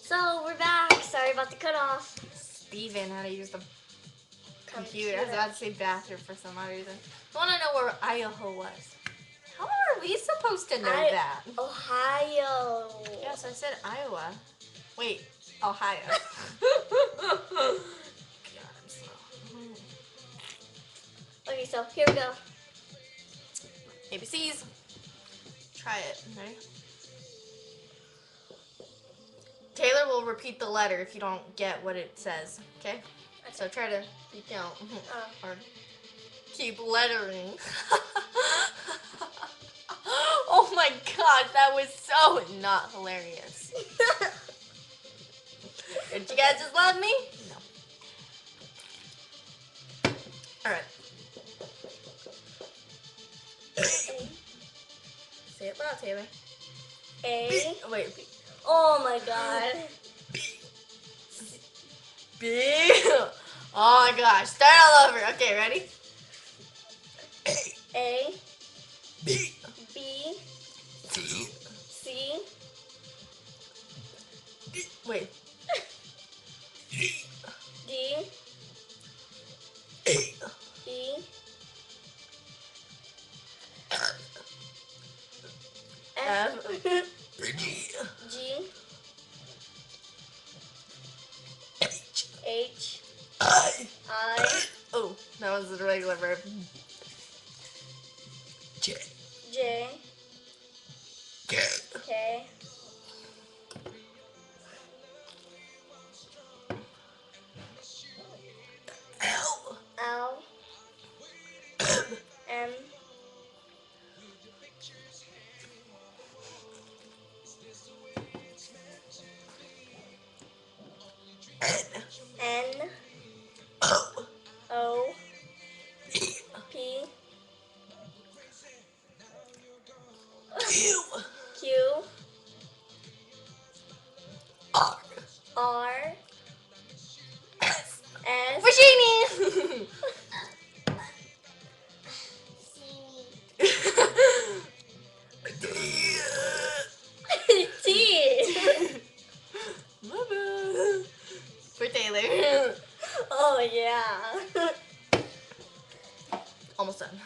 So we're back. Sorry about the cutoff. Steven, how to use the computer. I was about to say bathroom for some odd reason. I want to know where Idaho was. How are we supposed to know that? Ohio. Yes, I said Iowa. Wait, Ohio. God, I'm slow. Okay, so here we go. ABCs. Try it. Ready? Taylor will repeat the letter if you don't get what it says. Okay? So try to count. Or keep lettering. Oh my god, that was so not hilarious. Did you guys just love me? No. Alright. Say it loud, Taylor. A. Wait. Oh my god. B. Oh my gosh. Start all over. Okay, ready? A. B. B. C. C. Wait. D. D. A. E. F. G. G. H. H. I. I. Oh, that was the regular verb. J. J. K. K. L. L. M. M. N. N. O. O. P. P. Q. Q. R. R. S. S. Rashini! D. T. For Taylor. Oh yeah. Almost done.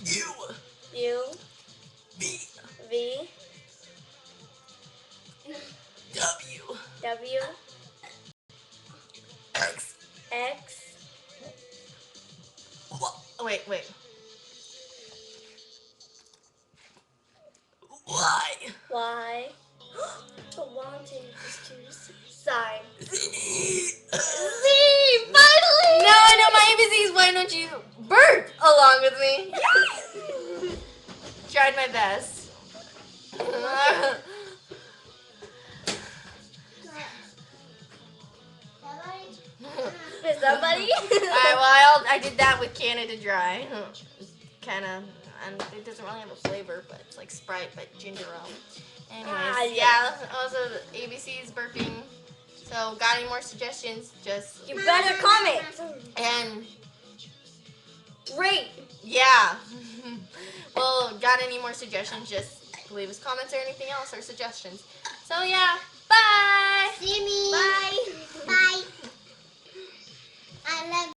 U. U. V. V. W. W. X. X. Y. Wait. Y. The wanted is to sign. Z. Z. Finally. No, I know my ABCs. Why don't you burp along with me? Yes! Tried my best. Is somebody? Alright, well, I did that with Canada Dry. Kind of, and it doesn't really have a flavor, but it's like Sprite, but ginger ale. Anyways, yeah, also the ABC's burping. So, got any more suggestions? Just, You better comment. and, Rate. yeah. Well, got any more suggestions? Just leave us comments or anything else or suggestions. So, yeah, bye! See me. Bye. Bye. I love